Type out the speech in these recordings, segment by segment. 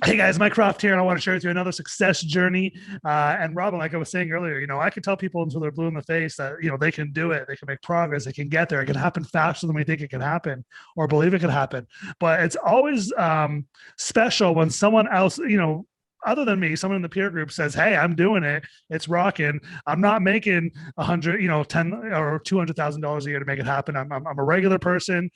Hey guys, Mike Croft here, and I want to share with you another success journey. And Robin, like I was saying earlier, I can tell people until they're blue in the face that they can do it, they can make progress, they can get there. It can happen faster than we think it can happen, or believe it can happen. But it's always special when someone else, other than me, someone in the peer group says, "Hey, I'm doing it. It's rocking. I'm not making 100, 10 or $200,000 a year to make it happen. I'm a regular person,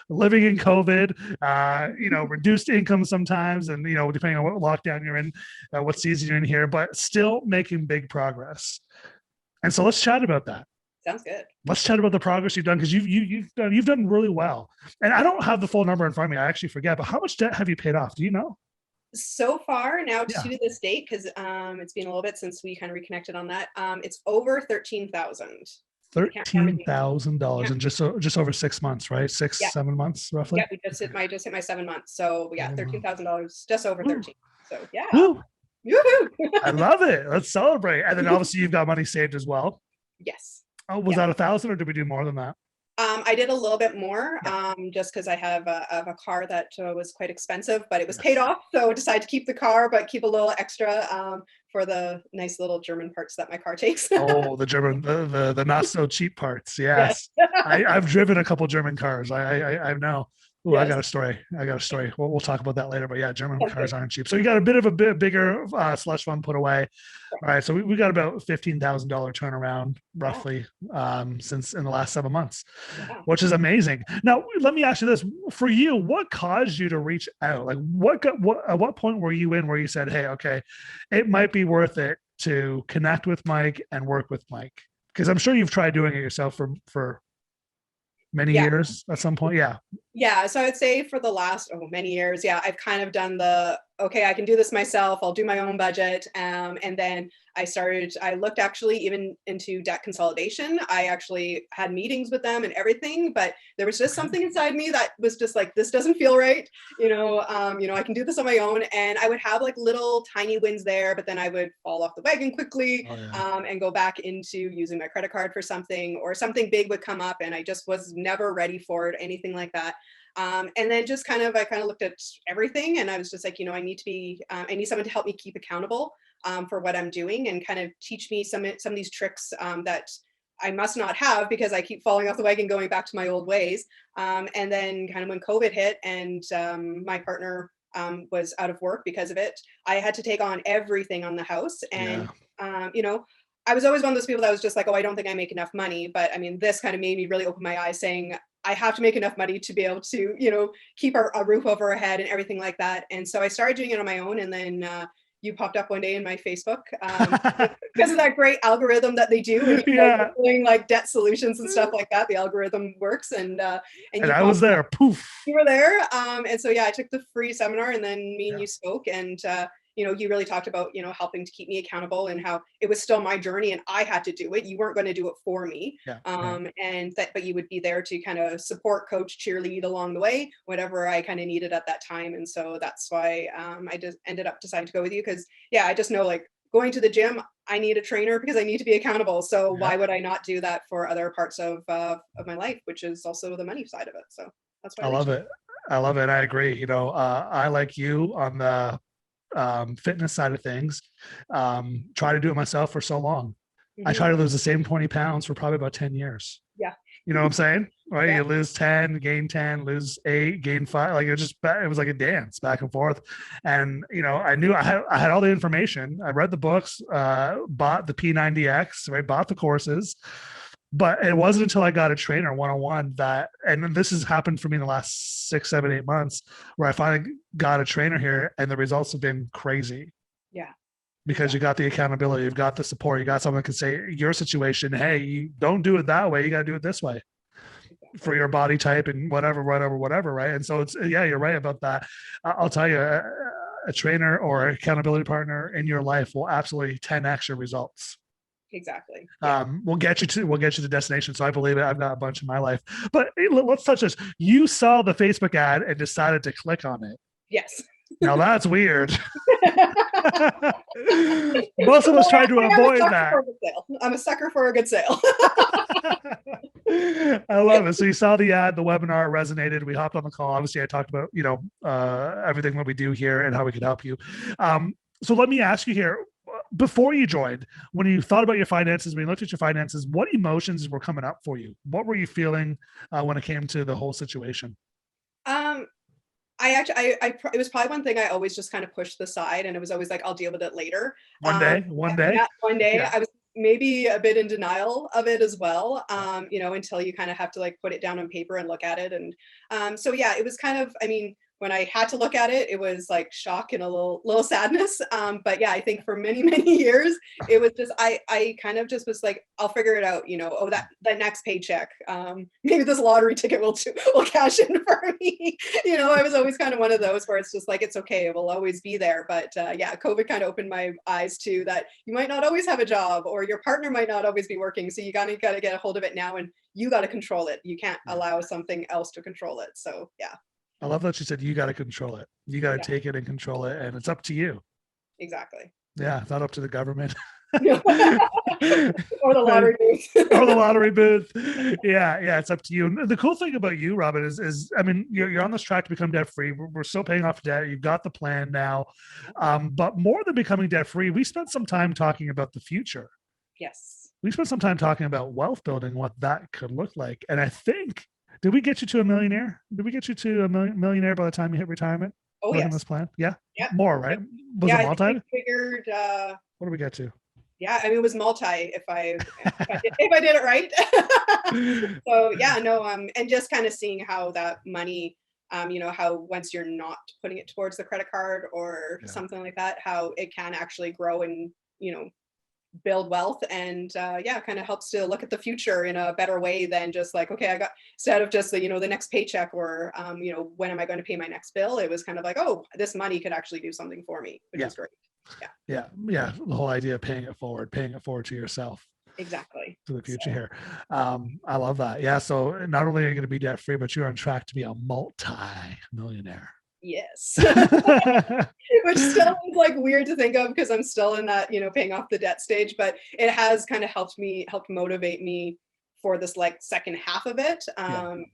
living in COVID, reduced income sometimes, and depending on what lockdown you're in, what season you're in here, but still making big progress." And so let's chat about that. Sounds good. Let's chat about the progress you've done, because you've done really well. And I don't have the full number in front of me. I actually forget. But how much debt have you paid off? Do you know? So far now Yeah. to this date, because it's been a little bit since we kind of reconnected on that. It's over 13,000. I can't remember $13,000 yeah. in just over 6 months, right? Six, Yeah. 7 months roughly. Yeah, I just hit my 7 months. So yeah, Oh, wow. $13,000, just over Woo. 13. So yeah. Woo. Woohoo! I love it. Let's celebrate. And then obviously you've got money saved as well. Yes. Oh, was Yeah. that 1,000, or did we do more than that? I did a little bit more, Yeah. just because I have a car that was quite expensive, but it was paid Yes. off. So I decided to keep the car, but keep a little extra for the nice little German parts that my car takes. Oh, the German, the not so cheap parts. Yes. Yes. I've driven a couple German cars. I know. Oh, I Yes. got a story. I got a story. We'll talk about that later. But yeah, German Sounds cars good. aren't cheap. So you got a bit bigger slush fund put away. All right. So we got about $15,000 turnaround Wow. roughly since in the last 7 months, Wow. which is amazing. Now, let me ask you this: for you, what caused you to reach out? Like, at what point were you in where you said, "Hey, okay, it might be worth it to connect with Mike and work with Mike"? Because I'm sure you've tried doing it yourself for many Yeah. years at some point. Yeah. Yeah, so I'd say for the last many years, yeah, I've kind of done the okay, I can do this myself. I'll do my own budget, and then I looked actually even into debt consolidation. I actually had meetings with them and everything, but there was just Okay. something inside me that was just like, this doesn't feel right. I can do this on my own, and I would have like little tiny wins there, but then I would fall off the wagon quickly, Oh yeah. and go back into using my credit card for something, or something big would come up, and I just was never ready for it, anything like that. And then just I kind of looked at everything, and I was just like, I need someone to help me keep accountable for what I'm doing, and kind of teach me some of these tricks that I must not have, because I keep falling off the wagon, going back to my old ways. And then kind of when COVID hit, and my partner was out of work because of it, I had to take on everything on the house. Yeah. And I was always one of those people that was just like, oh, I don't think I make enough money. But I mean, this kind of made me really open my eyes, saying I have to make enough money to be able to, keep a roof over our head and everything like that. And so I started doing it on my own. And then you popped up one day in my Facebook, because of that great algorithm that they do. When you Yeah. doing like debt solutions and stuff like that, the algorithm works. And And you I was popped there. Poof. you were there. And so yeah, I took the free seminar, and then me and Yeah. you spoke, and you really talked about, helping to keep me accountable, and how it was still my journey and I had to do it. You weren't going to do it for me. Yeah. Yeah. And that, but you would be there to kind of support, coach, cheerlead along the way, whatever I kind of needed at that time. And so that's why I just ended up deciding to go with you, because yeah, I just know, like, going to the gym, I need a trainer because I need to be accountable. So Yeah. why would I not do that for other parts of my life, which is also the money side of it. So that's why I I reached love out. it. I love it. I agree. I like you on the fitness side of things. Try to do it myself for so long. I Mhm. try to lose the same 20 pounds for probably about 10 years. Yeah. You know what I'm saying? Right? Yeah. You lose 10, gain 10, lose 8, gain 5. Like it was like a dance back and forth. And I knew I had all the information. I read the books, bought the P90X, right? Bought the courses. But it wasn't until I got a trainer one-on-one and this has happened for me in the last 6, 7, 8 months, where I finally got a trainer here, and the results have been crazy, Yeah. because you got the accountability, you've got the support, you got someone that can say your situation, hey, you don't do it that way, you got to do it this way for Exactly. your body type and whatever, right? And so yeah, you're right about that. I'll tell you, a trainer or accountability partner in your life will absolutely 10x your results. Exactly. Yeah. We'll get you to destination. So I believe it. I've got a bunch in my life, but let's touch this. You saw the Facebook ad and decided to click on it. Yes. Now that's weird. Well, Most of us try to I am a avoid sucker that. for a good sale. I'm a sucker for a good sale. I love it. So you saw the ad, the webinar resonated. We hopped on the call. Obviously, I talked about, everything that we do here and how we can help you. So let me ask you here, before you joined, when you thought about your finances, when you looked at your finances, what emotions were coming up for you? What were you feeling when it came to the whole situation? Um, I actually, it was probably one thing I always just kind of pushed aside, and it was always like, I'll deal with it later. One day. Yeah, one day Yeah. I was maybe a bit in denial of it as well, until you kind of have to like put it down on paper and look at it. And so yeah, it was kind of, I mean, when I had to look at it, it was like shock and a little sadness. But yeah, I think for many, many years, it was just, I kind of just was like, I'll figure it out, oh, that next paycheck, maybe this lottery ticket will cash in for me. I was always kind of one of those where it's just like, it's okay, it will always be there. But yeah, COVID kind of opened my eyes to that you might not always have a job, or your partner might not always be working. So you gotta get a hold of it now, and you got to control it. You can't allow something else to control it. So yeah. I love that you said you got to control it. You got to Yeah, take it and control it, and it's up to you. exactly. Yeah, it's not up to the government. Or the lottery booth. Or the lottery booth. Yeah, it's up to you. And the cool thing about you, Robin, is I mean, you're on this track to become debt free. We're still paying off debt. You've got the plan now, but more than becoming debt free, we spent some time talking about the future. Yes. We spent some time talking about wealth building, what that could look like, and I think. Did we get you to a millionaire? Did we get you to a millionaire by the time you hit retirement? Oh Working yes. this plan? Yeah. Yeah. More, right? Was Yeah, it I think multi? we figured. What did we get to? Yeah, I mean, it was multi if I did it right. So yeah, no, and just kind of seeing how that money, how once you're not putting it towards the credit card or Yeah. something like that, how it can actually grow and build wealth. And yeah, kind of helps to look at the future in a better way than just like, okay, I got, instead of just the the next paycheck, or when am I going to pay my next bill, it was kind of like, oh, this money could actually do something for me, which is great. Yeah. The whole idea of paying it forward to yourself, Exactly. to the future here. I love that. Yeah. So not only are you going to be debt free, but you're on track to be a multi-millionaire. Yes. Which still is like weird to think of, because I'm still in that, paying off the debt stage, but it has kind of helped motivate me for this like second half of it.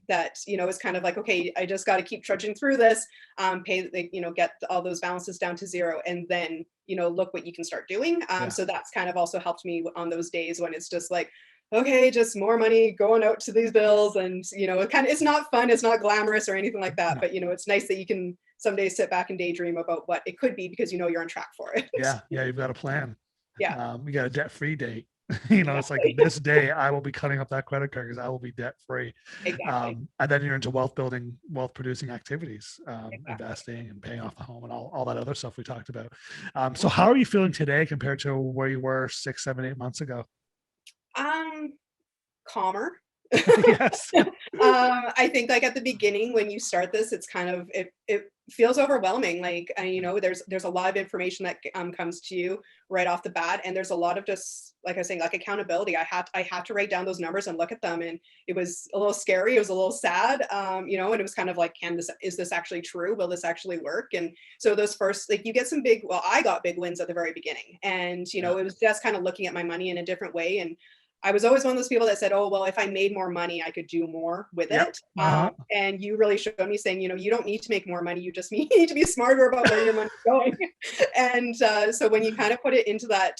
That, is kind of like, okay, I just got to keep trudging through this, get all those balances down to zero, and then, look what you can start doing. So that's kind of also helped me on those days when it's just like, okay, just more money going out to these bills. And, it's not fun. It's not glamorous or anything like that. But, it's nice that you can someday sit back and daydream about what it could be, because, you're on track for it. Yeah. You've got a plan. Yeah. You got a debt-free date. It's like this day I will be cutting up that credit card because I will be debt-free. Exactly. And then you're into wealth building, wealth producing activities, investing and paying off the home and all that other stuff we talked about. So how are you feeling today compared to where you were 6, 7, 8 months ago? Calmer. Yes. I think like at the beginning when you start this, it's kind of it feels overwhelming. Like there's a lot of information that comes to you right off the bat, and there's a lot of just like I was saying, like accountability. I had to write down those numbers and look at them, and it was a little scary. It was a little sad, and it was kind of like, is this actually true? Will this actually work? And so those first, like you get some I got big wins at the very beginning, and it was just kind of looking at my money in a different way. And I was always one of those people that said, oh, well, if I made more money, I could do more with it. And you really showed me saying, you don't need to make more money. You just need to be smarter about where your money's going. And so when you kind of put it into that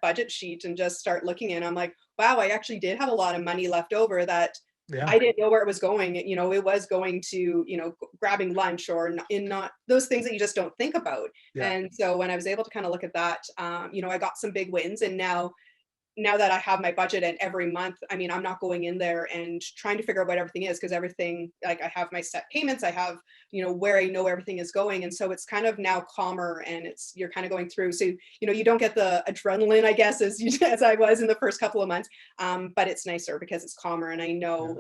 budget sheet and just start looking in, I'm like, wow, I actually did have a lot of money left over that I didn't know where it was going. It was going to, grabbing lunch or not those things that you just don't think about. And so when I was able to kind of look at that, I got some big wins. And now that I have my budget, and every month, I mean, I'm not going in there and trying to figure out what everything is, because everything, like I have my set payments, I have, where I know everything is going. And so it's kind of now calmer, and you're kind of going through. So, you don't get the adrenaline, I guess, as I was in the first couple of months. But it's nicer because it's calmer. And I know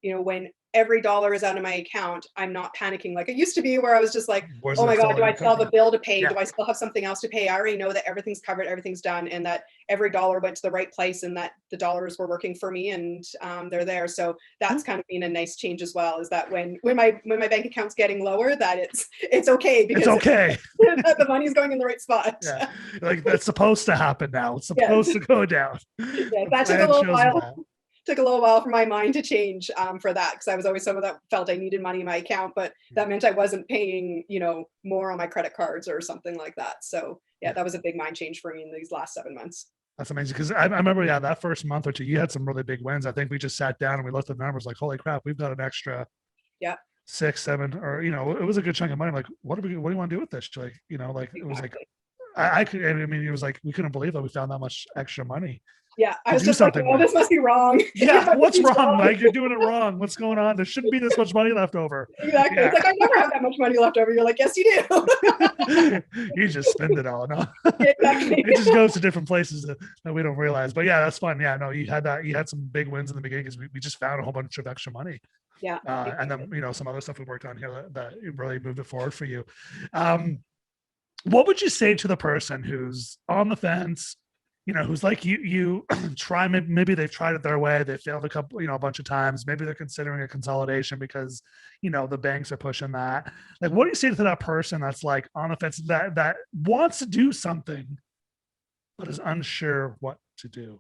when every dollar is out of my account, I'm not panicking like it used to be, where I was just like, oh my God, do I still have a bill to pay? Do I still have something else to pay? I already know that everything's covered, everything's done, and that every dollar went to the right place, and that the dollars were working for me, and they're there. So that's kind of been a nice change as well, is that when my bank account's getting lower, that it's okay, because it's okay. The money's going in the right spot. Like that's supposed to happen now. It's supposed to go down. That took a little while took a little while for my mind to change for that, because I was always someone that felt I needed money in my account, but that meant I wasn't paying, more on my credit cards or something like that. So yeah, Yeah. that was a big mind change for me in these last 7 months. That's amazing. Because I remember, yeah, that first month or two, you had some really big wins. I think we just sat down and we looked at the numbers like, holy crap, we've got an extra Yeah, 6, 7, or, it was a good chunk of money. Like, what do you want to do with this? Like, it was like, exactly. I could, I mean, it was like, we couldn't believe that we found that much extra money Yeah, I to was do just like, something oh, with. this must be wrong. Yeah. What's Everything's wrong, wrong. Mike? You're doing it wrong. What's going on? There shouldn't be this much money left over. Exactly. Yeah. It's like, I never have that much money left over. You're like, yes, you do. You just spend it all. No, Exactly. it just goes to different places that we don't realize. But yeah, that's fun. Yeah, no, you had some big wins in the beginning because we just found a whole bunch of extra money. Yeah. And Exactly. then, some other stuff we worked on here that really moved it forward for you. What would you say to the person who's on the fence, who's like you try, maybe they've tried it their way, they failed a couple, a bunch of times, maybe they're considering a consolidation because, the banks are pushing that. Like, what do you say to that person that's like on the fence that wants to do something, but is unsure what to do?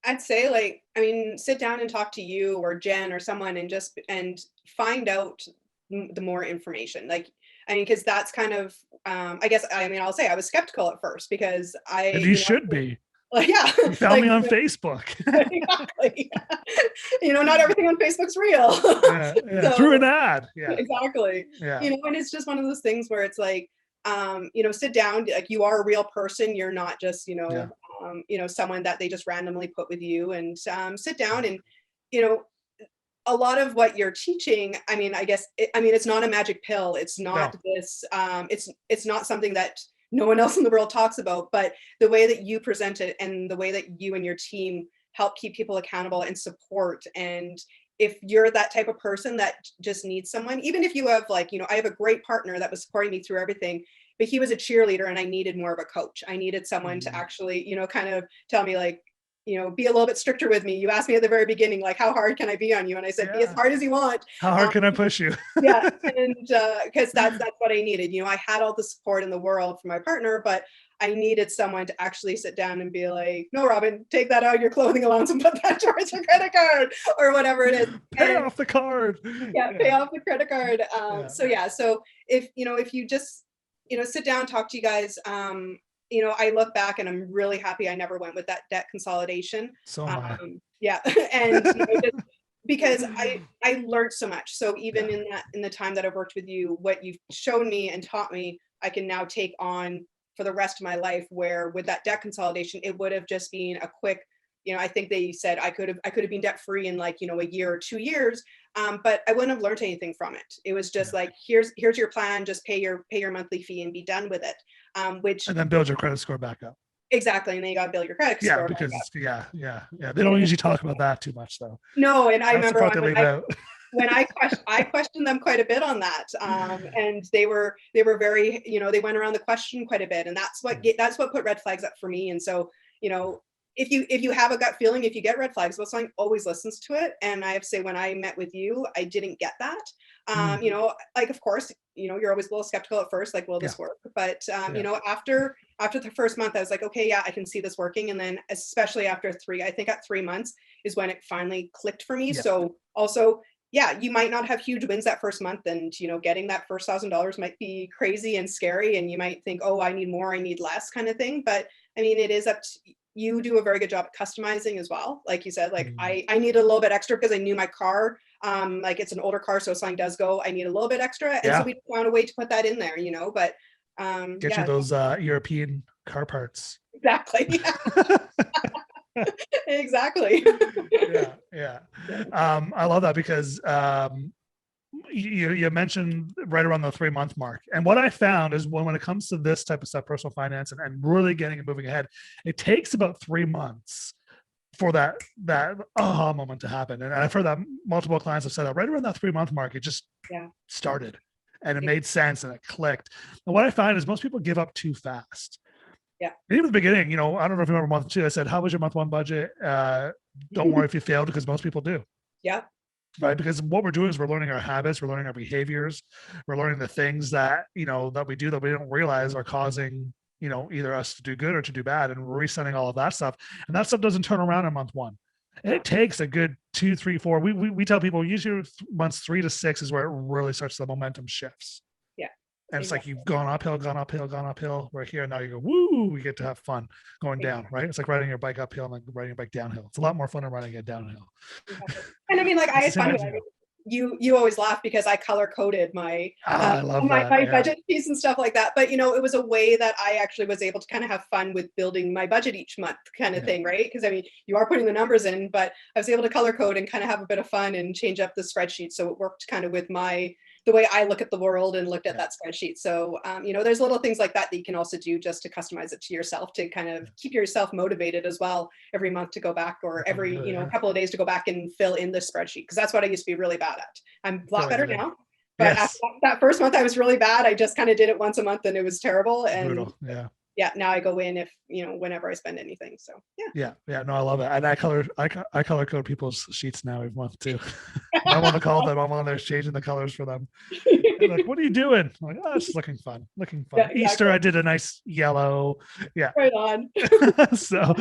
I'd say, like, I mean, sit down and talk to you or Jen or someone and find out the more information. Like, I mean, because that's kind of, I guess, I mean, I'll say I was skeptical at first because And you should be. like, yeah, You found like, me on Facebook. exactly. Not everything on Facebook's real. Yeah, through So an ad. Yeah, exactly. yeah, And it's just one of those things where it's like, sit down, like you are a real person. You're not just, yeah. someone that they just randomly put with you, and sit down and, you know, a lot of what you're teaching, I mean, I guess, I mean, it's not a magic pill. It's No. not this, it's not something that no one else in the world talks about, but the way that you present it and the way that you and your team help keep people accountable and support. And if you're that type of person that just needs someone, even if you have like, I have a great partner that was supporting me through everything, but he was a cheerleader and I needed more of a coach. I needed someone to Mm. actually, kind of tell me like, be a little bit stricter with me. You asked me at the very beginning, like, how hard can I be on you? And I said, be as Yeah. hard as you want. How hard can I push you? Yeah. And because that's what I needed. I had all the support in the world from my partner, but I needed someone to actually sit down and be like, no, Robin, take that out of your clothing allowance and put that towards your credit card or whatever it is. Pay And off the card. yeah, pay off the credit card. Yeah. So if you just, sit down, talk to you guys, I look back and I'm really happy I never went with that debt consolidation. So am I. Yeah. And just because I learned so much. So even Yeah. in the time that I've worked with you, what you've shown me and taught me, I can now take on for the rest of my life, where with that debt consolidation, it would have just been a quick, I think they said I could have been debt free in like, a year or 2 years. But I wouldn't have learned anything from it. It was just Yeah. like, here's your plan, just pay your monthly fee and be done with it. Which And then build your credit score back up. exactly, and then you got to build your credit Yeah, score back because up. yeah. They don't usually talk about that too much though. No, and I That's the remember part they leave out. when I questioned them quite a bit on that, and they were very, they went around the question quite a bit, and that's what put red flags up for me. And so, if you have a gut feeling, if you get red flags, well, someone always listens to it. And I have to say, when I met with you, I didn't get that. Mm. Like, of course, you're always a little skeptical at first, like, will Yeah. this work? But Yeah. after the first month, I was like, okay, yeah, I can see this working. And then especially after I think at 3 months is when it finally clicked for me. Yeah. So also, yeah, you might not have huge wins that first month, and getting that first $1,000 might be crazy and scary, and you might think, oh, I need more, I need less, kind of thing. But I mean, it is up to you. Do a very good job at customizing as well. Like you said, like Mm. I needed a little bit extra because I knew my car, like it's an older car, so if something does go, I need a little bit extra, and so Yeah. we found a way to put that in there. But Get you yeah, those European car parts. exactly. Exactly. Yeah. I love that because you mentioned right around the 3 month mark. And what I found is when it comes to this type of stuff, personal finance and really getting it moving ahead, it takes about 3 months for that aha moment to happen. And I've heard that multiple clients have said that right around that 3 month mark, it just Yeah. started and it made sense and it clicked. And what I find is most people give up too fast. Yeah. And even at the beginning, I don't know if you remember month 2, I said, how was your month 1 budget? Don't worry if you failed, because most people do. Yeah. Right. Because what we're doing is we're learning our habits, we're learning our behaviors, we're learning the things that, that we do that we don't realize are causing, either us to do good or to do bad. And we're resetting all of that stuff. And that stuff doesn't turn around in month 1. It takes a good 2, 3, 4. We tell people usually months 3 to 6 is where it really starts, the momentum shifts. Yeah, And it's like exactly. you've gone uphill, gone uphill, gone uphill. We're here now. You go, woo! We get to have fun going down, Exactly. right? It's like riding your bike uphill and like riding your bike downhill. It's a lot more fun than riding it downhill. Exactly. And I mean, like I It's the had same fun with it. I idea. mean, you always laugh because I color coded my Ah, I love that. my Yeah, budget piece and stuff like that. But you know, it was a way that I actually was able to kind of have fun with building my budget each month, kind of yeah, thing, right? Because I mean, you are putting the numbers in, but I was able to color code and kind of have a bit of fun and change up the spreadsheet, so it worked kind of with my the way I look at the world and looked at yeah, that spreadsheet. So you know, there's little things like that that you can also do just to customize it to yourself to kind of yeah. keep yourself motivated as well every month to go back or I every love it. you know Yeah, couple of days to go back and fill in the spreadsheet because that's what I used to be really bad at. I'm I a feel lot like better it is. now, but after Yes, that first month I was really bad. I just kind of did it once a month and it was terrible. And brutal. Yeah, yeah, now I go in if you know whenever I spend anything. So yeah, yeah. No, I love it. And I color code people's sheets now every month too. I'm on yeah. the call them. I'm on there changing the colors for them. They're like, "What are you doing?" I'm like, "Oh, it's just looking fun, looking Yeah, fun." Easter, exactly. I did a nice yellow. Yeah. Right on. So,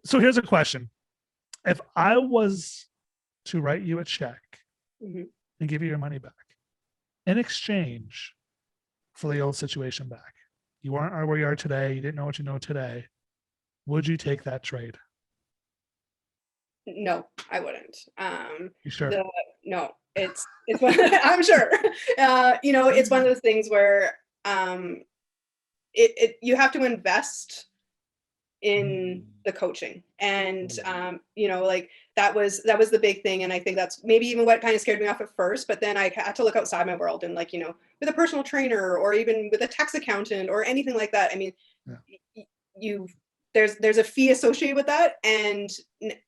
so here's a question: if I was to write you a check Mhm. and give you your money back in exchange for the old situation back, you weren't where you are today. You didn't know what you know today. Would you take that trade? No, I wouldn't. You sure? The no, it's one, I'm sure. You know, it's one of those things where it you have to invest in Mm. the coaching and Ooh. you know like that was the big thing and I think that's maybe even what kind of scared me off at first but then I had to look outside my world and like you know with a personal trainer or even with a tax accountant or anything like that I mean Yeah. you there's a fee associated with that and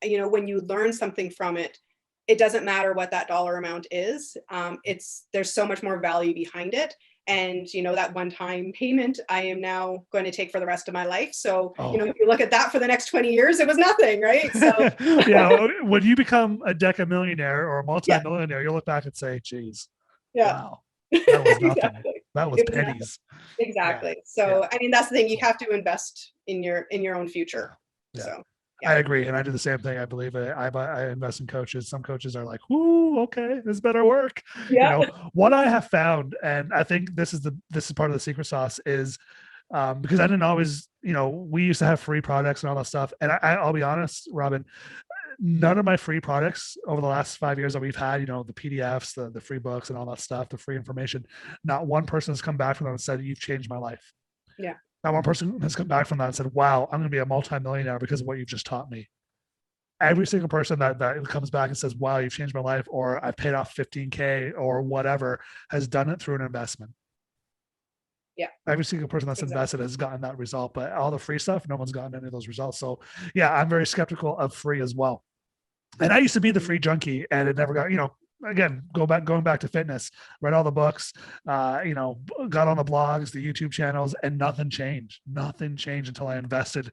you know when you learn something from it it doesn't matter what that dollar amount is it's there's so much more value behind it and you know that one time payment I am now going to take for the rest of my life so you know Oh. if you look at that for the next 20 years it was nothing right so Yeah. When you become a deca millionaire or a yeah multi-millionaire, you'll look back and say, geez, yeah wow, that was nothing. exactly That was it was nothing pennies. Yeah. exactly Yeah. so I mean that's the thing you Cool. have to invest in your own Yeah. future Yeah. so yeah I agree. And I do the same thing. I believe it. I invest in coaches. Some coaches are like, "Ooh, okay, this better work." You yeah know, what I have found, and I think this is part of the secret sauce is because I didn't always, we used to have free products and all that stuff. And I'll be honest, Robin, none of my free products over the last 5 years that we've had, the PDFs, the free books and all that stuff, the free information, not one person has come back from them and said, "You've changed my life." yeah Not one person has come back from that and said, "Wow, I'm going to be a multimillionaire because of what you've just taught me." Every single person that comes back and says, "Wow, you've changed my life," or "I paid off 15K or whatever," has done it through an investment. yeah Every single person that's exactly invested has gotten that result, but all the free stuff, no one's gotten any of those results. So yeah, I'm very skeptical of free as well. And I used to be the Mhm. free junkie and it never got, again, going back to fitness, read all the books, got on the blogs, the YouTube channels, and nothing changed until I invested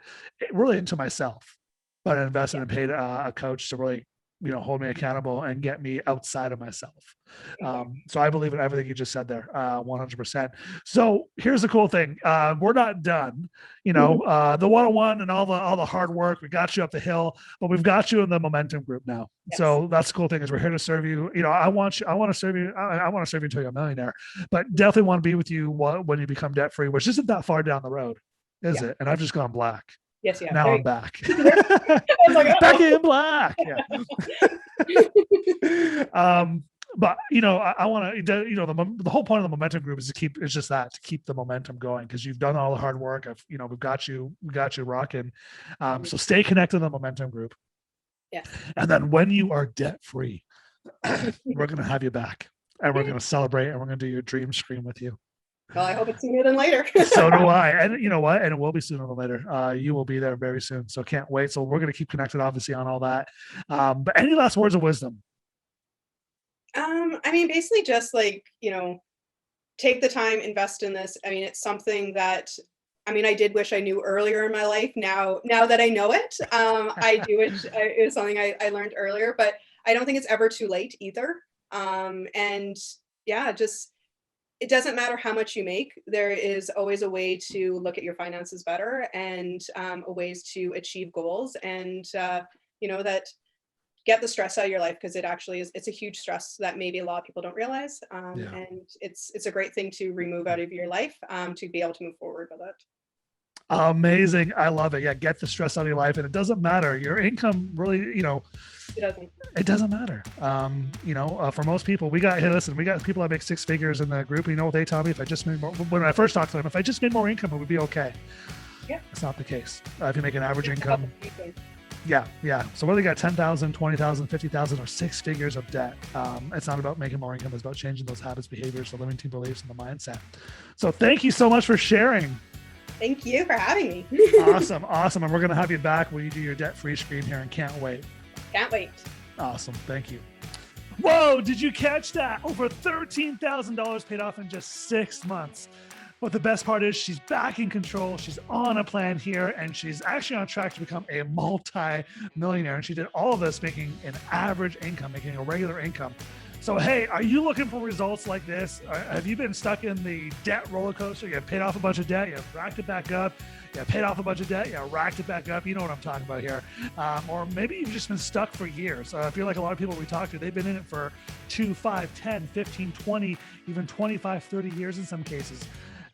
really into myself, but I invested Yeah, and paid a coach to really, hold me accountable and get me outside of myself. exactly. So I believe in everything you just said there, 100%. So here's the cool thing. We're not done, Mhm. the one-on-one and all the hard work. We got you up the hill, but we've got you in the momentum group now. Yes. So that's the cool thing is we're here to serve you. I want you. I want to serve you. I want to serve you until you're a millionaire, but definitely want to be with you when you become debt free, which isn't that far down the road, is Yeah. it? And I've just gone black. Yes, yeah. Now There I'm you back. go. I was like, Back uh-oh. in black. Yeah. um, but I want to, the whole point of the momentum group is it's just that to keep the momentum going because you've done all the hard work. We got you rocking. So stay connected to the momentum group, Yes. and then when you are debt free, we're gonna have you back, and we're Yay. gonna celebrate, and we're gonna do your dream stream with you. Well, I hope it's sooner than later. So do I. And you know what? And it will be sooner than later. You will be there very soon. So can't wait. So we're going to keep connected, obviously, on all that. But any last words of wisdom? I mean, basically just like, take the time, invest in this. I mean, it's something that I mean, I did wish I knew earlier in my life. Now that I know it, I do wish it was something I learned earlier, but I don't think it's ever too late either. And yeah, just it doesn't matter how much you make. There is always a way to look at your finances better and a ways to achieve goals. And that get the stress out of your life, because it actually is, it's a huge stress that maybe a lot of people don't realize. Yeah. And it's a great thing to remove out of your life, to be able to move forward with it. Amazing. I love it. Yeah. Get the stress out of your life. And it doesn't matter. Your income really, It doesn't. it doesn't matter. For most people, we got people that make six figures in the group. You know what they tell me? If I just made more, when I first talked to them, if I just made more income, it would be okay. Yeah. It's not the case. If you make an average It's income, about the same thing. yeah. So whether you got 10,000, 20,000, 50,000, or six figures of debt, it's not about making more income. It's about changing those habits, behaviors, the limiting beliefs, and the mindset. So thank you so much for sharing. Thank you for having me. Awesome. And we're going to have you back when you do your debt-free screen here, and can't wait. Can't wait. Awesome. Thank you. Whoa, did you catch that? Over $13,000 paid off in just 6 months. But the best part is she's back in control. She's on a plan here, and she's actually on track to become a multi-millionaire. And she did all of this making an average income, making a regular income. So, hey, are you looking for results like this? Have you been stuck in the debt roller coaster? You paid off a bunch of debt, you racked it back up. You paid off a bunch of debt, you racked it back up. You know what I'm talking about here. Or maybe you've just been stuck for years. I feel like a lot of people we talk to, they've been in it for 2, 5, 10, 15, 20, even 25, 30 years in some cases.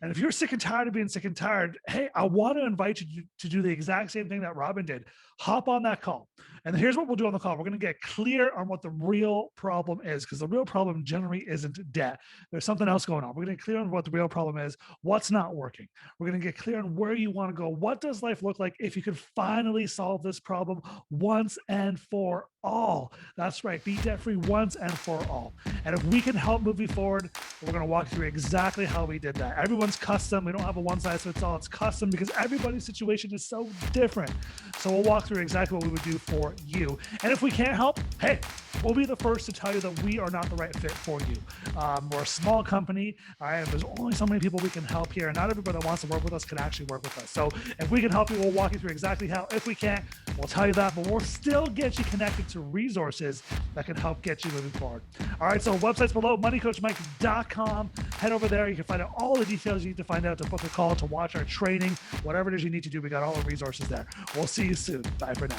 And if you're sick and tired of being sick and tired, hey, I want to invite you to do the exact same thing that Robin did. Hop on that call. And here's what we'll do on the call. We're going to get clear on what the real problem is, because the real problem generally isn't debt. There's something else going on. We're going to get clear on what the real problem is, what's not working. We're going to get clear on where you want to go. What does life look like if you could finally solve this problem once and for all? That's right. Be debt-free once and for all. And if we can help move you forward, we're going to walk through exactly how we did that. Everyone's custom. We don't have a one-size-fits-all. It's custom because everybody's situation is so different. So we'll walk through exactly what we would do for you. And if we can't help, hey, we'll be the first to tell you that we are not the right fit for you. We're a small company. All right, there's only so many people we can help here. And not everybody that wants to work with us can actually work with us. So if we can help you, we'll walk you through exactly how. If we can't, we'll tell you that, but we'll still get you connected to resources that can help get you moving forward. All right, so website's below, moneycoachmike.com. Head over there. You can find out all the details you need to find out, to book a call, to watch our training, whatever it is you need to do. We got all the resources there. We'll see you soon. Bye for now.